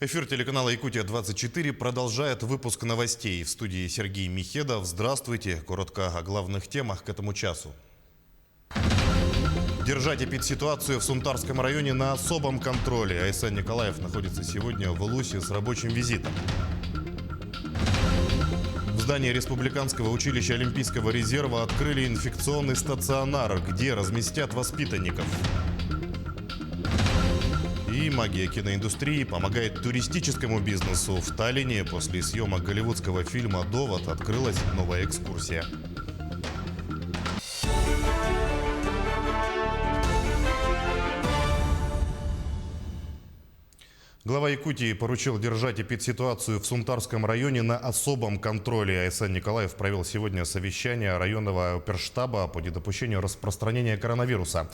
Эфир телеканала «Якутия-24» продолжает выпуск новостей. В студии Сергей Михедов. Здравствуйте. Коротко о главных темах к этому часу. Держать эпидситуацию в Сунтарском районе на особом контроле. Айсан Николаев находится сегодня в Элусе с рабочим визитом. В здании Республиканского училища Олимпийского резерва открыли инфекционный стационар, где разместят воспитанников. И магия киноиндустрии помогает туристическому бизнесу. В Таллине после съемок голливудского фильма «Довод» открылась новая экскурсия. Глава Якутии поручил держать эпидситуацию в Сунтарском районе на особом контроле. Айсан Николаев провел сегодня совещание районного оперштаба по недопущению распространения коронавируса.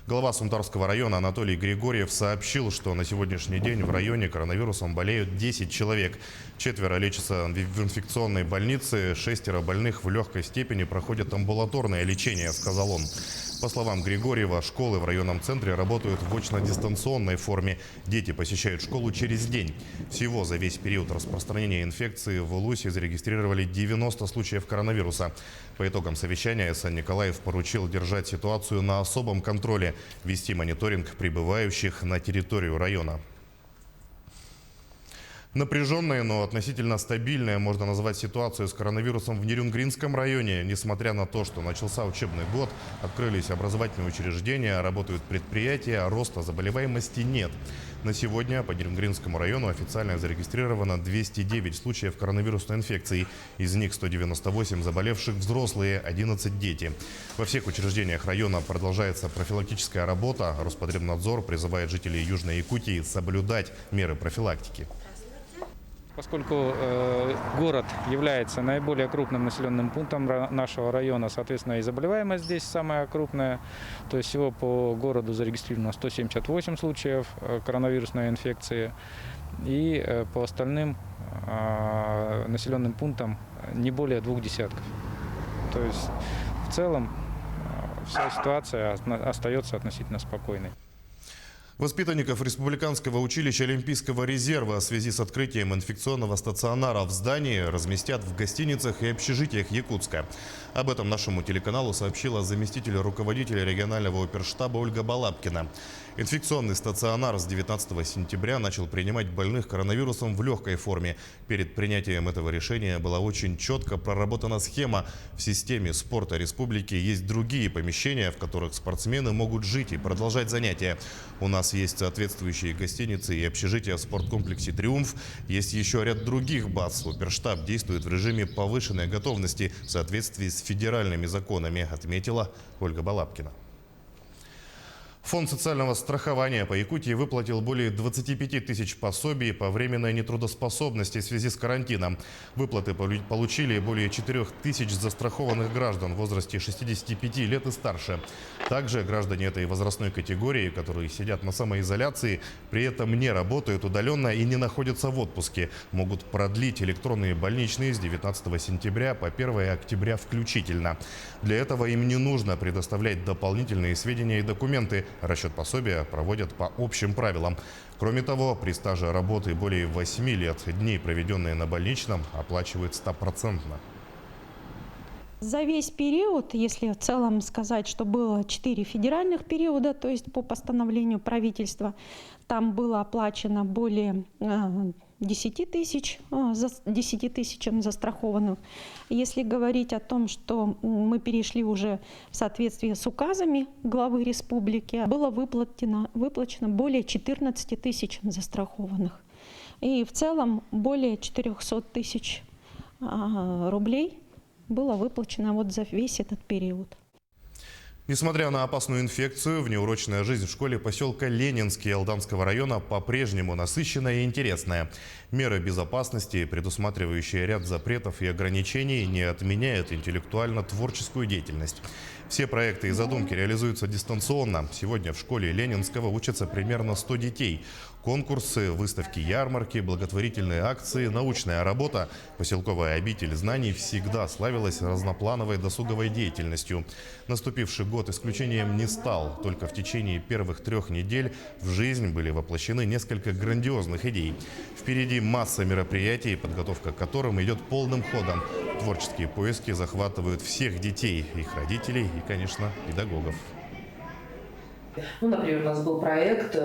Глава Сунтарского района Анатолий Григорьев сообщил, что на сегодняшний день в районе коронавирусом болеют 10 человек. 4 лечатся в инфекционной больнице, 6 больных в легкой степени проходят амбулаторное лечение, сказал он. По словам Григорьева, школы в районном центре работают в очно-дистанционной форме. Дети посещают школу через день. Всего за весь период распространения инфекции в Элусе зарегистрировали 90 случаев коронавируса. По итогам совещания Айсан Николаев поручил держать ситуацию на особом контроле, вести мониторинг прибывающих на территорию района. Напряженная, но относительно стабильная можно назвать ситуацию с коронавирусом в Нерюнгринском районе. Несмотря на то, что начался учебный год, открылись образовательные учреждения, работают предприятия, а роста заболеваемости нет. На сегодня по Нерюнгринскому району официально зарегистрировано 209 случаев коронавирусной инфекции. Из них 198 заболевших взрослые, 11 дети. Во всех учреждениях района продолжается профилактическая работа. Роспотребнадзор призывает жителей Южной Якутии соблюдать меры профилактики. Поскольку город является наиболее крупным населенным пунктом нашего района, соответственно, и заболеваемость здесь самая крупная. То есть всего по городу зарегистрировано 178 случаев коронавирусной инфекции. И по остальным населенным пунктам не более 2 десятков. То есть в целом вся ситуация остается относительно спокойной. Воспитанников Республиканского училища Олимпийского резерва в связи с открытием инфекционного стационара в здании разместят в гостиницах и общежитиях Якутска. Об этом нашему телеканалу сообщила заместитель руководителя регионального оперштаба Ольга Балабкина. Инфекционный стационар с 19 сентября начал принимать больных коронавирусом в легкой форме. Перед принятием этого решения была очень четко проработана схема. В системе спорта республики есть другие помещения, в которых спортсмены могут жить и продолжать занятия. У нас есть соответствующие гостиницы и общежития в спорткомплексе «Триумф». Есть еще ряд других баз. Оперштаб действует в режиме повышенной готовности в соответствии с федеральными законами, отметила Ольга Балабкина. Фонд социального страхования по Якутии выплатил более 25 тысяч пособий по временной нетрудоспособности в связи с карантином. Выплаты получили более 4 тысяч застрахованных граждан в возрасте 65 лет и старше. Также граждане этой возрастной категории, которые сидят на самоизоляции, при этом не работают удаленно и не находятся в отпуске, могут продлить электронные больничные с 19 сентября по 1 октября включительно. Для этого им не нужно предоставлять дополнительные сведения и документы. Расчет пособия проводят по общим правилам. Кроме того, при стаже работы более 8 лет дней, проведенные на больничном, оплачивают 100%. За весь период, если в целом сказать, что было 4 федеральных периода, то есть по постановлению правительства, там было оплачено более 10 тысячам застрахованных. Если говорить о том, что мы перешли уже в соответствии с указами главы республики, было выплачено более 14 тысяч застрахованных. И в целом более 400 тысяч рублей было выплачено вот за весь этот период. Несмотря на опасную инфекцию, внеурочная жизнь в школе поселка Ленинский Алданского района по-прежнему насыщенная и интересная. Меры безопасности, предусматривающие ряд запретов и ограничений, не отменяют интеллектуально-творческую деятельность. Все проекты и задумки реализуются дистанционно. Сегодня в школе Ленинского учатся примерно 100 детей. Конкурсы, выставки, ярмарки, благотворительные акции, научная работа. Поселковая обитель знаний всегда славилась разноплановой досуговой деятельностью. Наступивший год год исключением не стал. Только в течение первых 3 недель в жизнь были воплощены несколько грандиозных идей. Впереди масса мероприятий, подготовка к которым идет полным ходом. Творческие поиски захватывают всех детей, их родителей и, конечно, педагогов. Ну, например, у нас был проект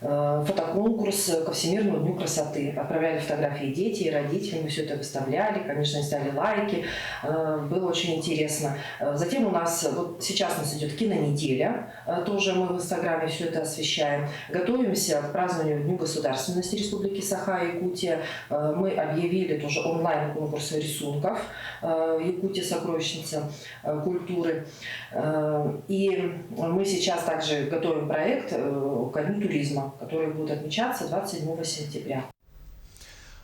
фотоконкурс ко Всемирному дню красоты. Отправляли фотографии дети и родители, мы все это выставляли, конечно, ставили лайки, было очень интересно. Затем у нас, вот сейчас у нас идет кинонеделя, тоже мы в Инстаграме все это освещаем. Готовимся к празднованию Дню государственности Республики Саха-Якутия. Мы объявили тоже онлайн-конкурс рисунков Якутия сокровищница культуры. И мы сейчас также готовим проект ко Дню туризма, который будет отмечаться 27 сентября.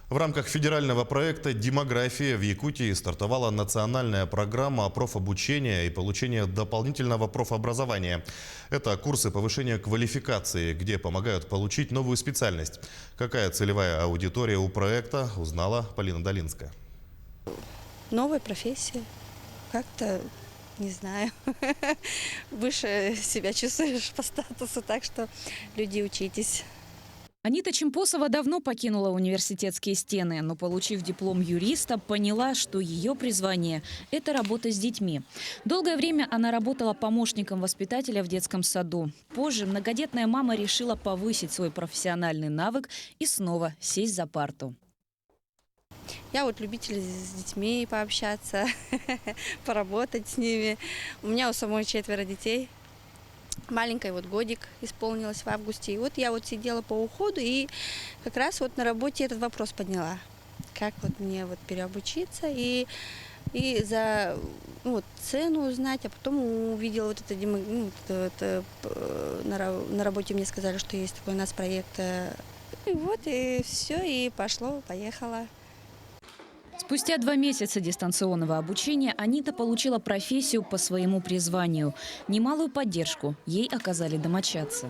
В рамках федерального проекта «Демография» в Якутии стартовала национальная программа профобучения и получения дополнительного профобразования. Это курсы повышения квалификации, где помогают получить новую специальность. Какая целевая аудитория у проекта, узнала Полина Долинская. Новая профессия. Как-то, не знаю, выше себя чувствуешь по статусу, так что люди, учитесь. Анита Чемпосова давно покинула университетские стены, но, получив диплом юриста, поняла, что ее призвание – это работа с детьми. Долгое время она работала помощником воспитателя в детском саду. Позже многодетная мама решила повысить свой профессиональный навык и снова сесть за парту. Я вот любитель с детьми пообщаться, поработать с ними. У меня у самой 4 детей. Маленькой вот годик исполнилось в августе. И вот я вот сидела по уходу и как раз вот на работе этот вопрос подняла. Как вот мне вот переобучиться и за вот, цену узнать, а потом увидела вот это, на работе мне сказали, что есть такой у нас проект. И вот и все, и пошло, поехала. Спустя 2 месяца дистанционного обучения Анита получила профессию по своему призванию. Немалую поддержку ей оказали домочадцы.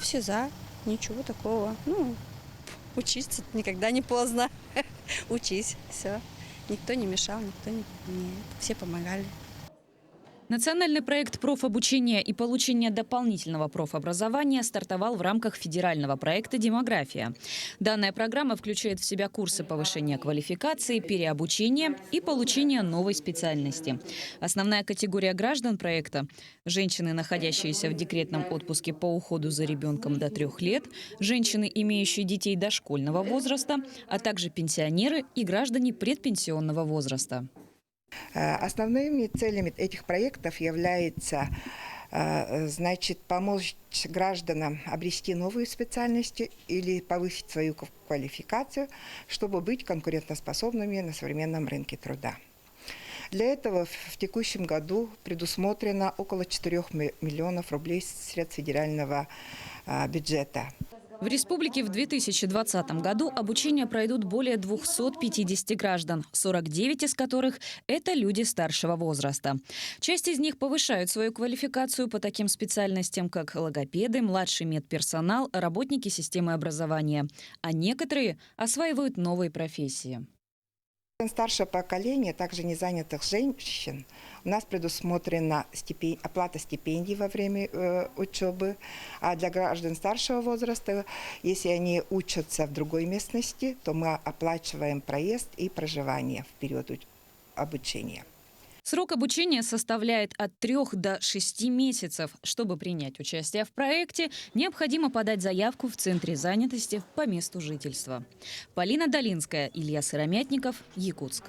Все за, ничего такого. Ну, учиться никогда не поздно. Учись, все. Никто не мешал, все помогали. Национальный проект профобучения и получения дополнительного профобразования стартовал в рамках федерального проекта «Демография». Данная программа включает в себя курсы повышения квалификации, переобучения и получения новой специальности. Основная категория граждан проекта – женщины, находящиеся в декретном отпуске по уходу за ребенком до 3 лет, женщины, имеющие детей дошкольного возраста, а также пенсионеры и граждане предпенсионного возраста. Основными целями этих проектов является помочь гражданам обрести новую специальность или повысить свою квалификацию, чтобы быть конкурентоспособными на современном рынке труда. Для этого в текущем году предусмотрено около 4 миллионов рублей средств федерального бюджета. В республике в 2020 году обучение пройдут более 250 граждан, 49 из которых – это люди старшего возраста. Часть из них повышают свою квалификацию по таким специальностям, как логопеды, младший медперсонал, работники системы образования. А некоторые осваивают новые профессии. Старшее поколение, также незанятых женщин, у нас предусмотрена оплата стипендий во время учебы. А для граждан старшего возраста, если они учатся в другой местности, то мы оплачиваем проезд и проживание в период обучения. Срок обучения составляет от 3 до 6 месяцев. Чтобы принять участие в проекте, необходимо подать заявку в Центре занятости по месту жительства. Полина Долинская, Илья Сыромятников, Якутск.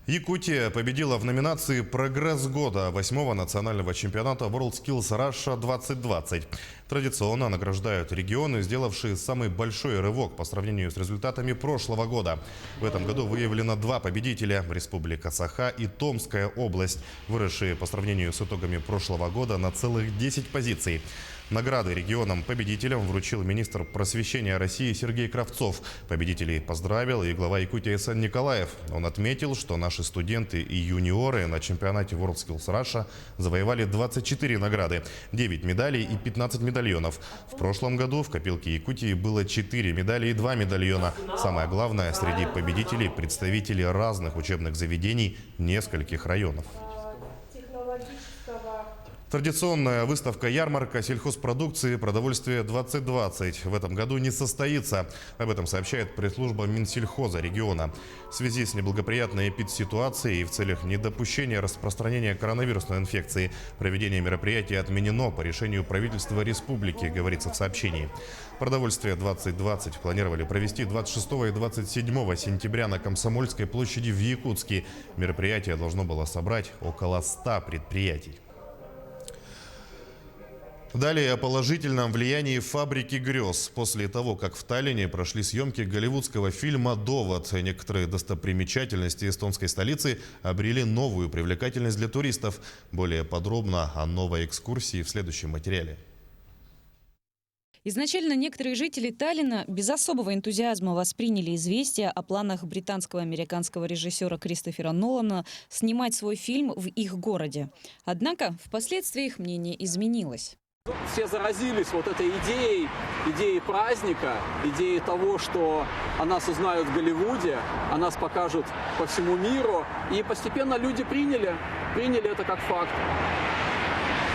Якутия победила в номинации «Прогресс года» 8-го национального чемпионата WorldSkills Russia 2020. Традиционно награждают регионы, сделавшие самый большой рывок по сравнению с результатами прошлого года. В этом году выявлено 2 победителя – Республика Саха и Томская область, выросшие по сравнению с итогами прошлого года на целых 10 позиций. Награды регионам-победителям вручил министр просвещения России Сергей Кравцов. Победителей поздравил и глава Якутии Сэн Николаев. Он отметил, что наши студенты и юниоры на чемпионате WorldSkills Russia завоевали 24 награды, 9 медалей и 15 медальонов. В прошлом году в копилке Якутии было 4 медали и 2 медальона. Самое главное, среди победителей представители разных учебных заведений нескольких районов. Традиционная выставка-ярмарка сельхозпродукции «Продовольствие-2020» в этом году не состоится. Об этом сообщает пресс-служба Минсельхоза региона. В связи с неблагоприятной эпидситуацией и в целях недопущения распространения коронавирусной инфекции проведение мероприятия отменено по решению правительства республики, говорится в сообщении. «Продовольствие-2020» планировали провести 26 и 27 сентября на Комсомольской площади в Якутске. Мероприятие должно было собрать около 100 предприятий. Далее о положительном влиянии «Фабрики грез». После того, как в Таллине прошли съемки голливудского фильма «Довод», некоторые достопримечательности эстонской столицы обрели новую привлекательность для туристов. Более подробно о новой экскурсии в следующем материале. Изначально некоторые жители Таллина без особого энтузиазма восприняли известие о планах британского американского режиссера Кристофера Нолана снимать свой фильм в их городе. Однако впоследствии их мнение изменилось. Все заразились вот этой идеей праздника, идеей того, что о нас узнают в Голливуде, о нас покажут по всему миру. И постепенно люди приняли это как факт.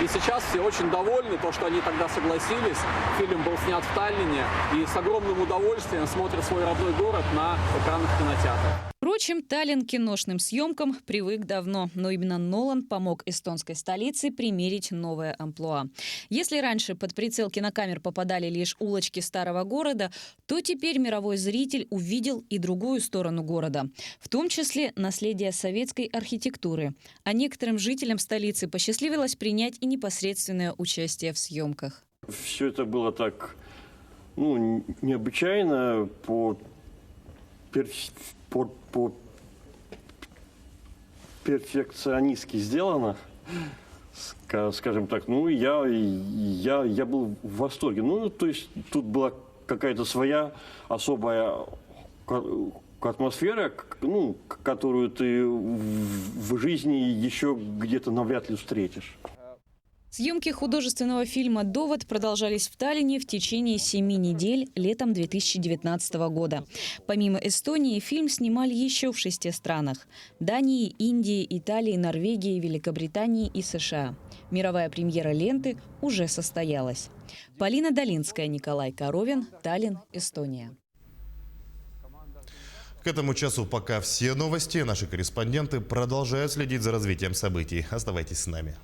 И сейчас все очень довольны, то, что они тогда согласились. Фильм был снят в Таллине и с огромным удовольствием смотрят свой родной город на экранах кинотеатров. Впрочем, Таллин к киношным съемкам привык давно, но именно Нолан помог эстонской столице примерить новое амплуа. Если раньше под прицел кинокамер попадали лишь улочки старого города, то теперь мировой зритель увидел и другую сторону города, в том числе наследие советской архитектуры. А некоторым жителям столицы посчастливилось принять и непосредственное участие в съемках. Все это было так, необычайно, перфекционистски сделано, скажем так. Я был в восторге. То есть тут была какая-то своя особая атмосфера, которую ты в жизни еще где-то навряд ли встретишь. Съемки художественного фильма «Довод» продолжались в Таллине в течение 7 недель летом 2019 года. Помимо Эстонии, фильм снимали еще в 6 странах – Дании, Индии, Италии, Норвегии, Великобритании и США. Мировая премьера ленты уже состоялась. Полина Долинская, Николай Коровин, Таллин, Эстония. К этому часу пока все новости. Наши корреспонденты продолжают следить за развитием событий. Оставайтесь с нами.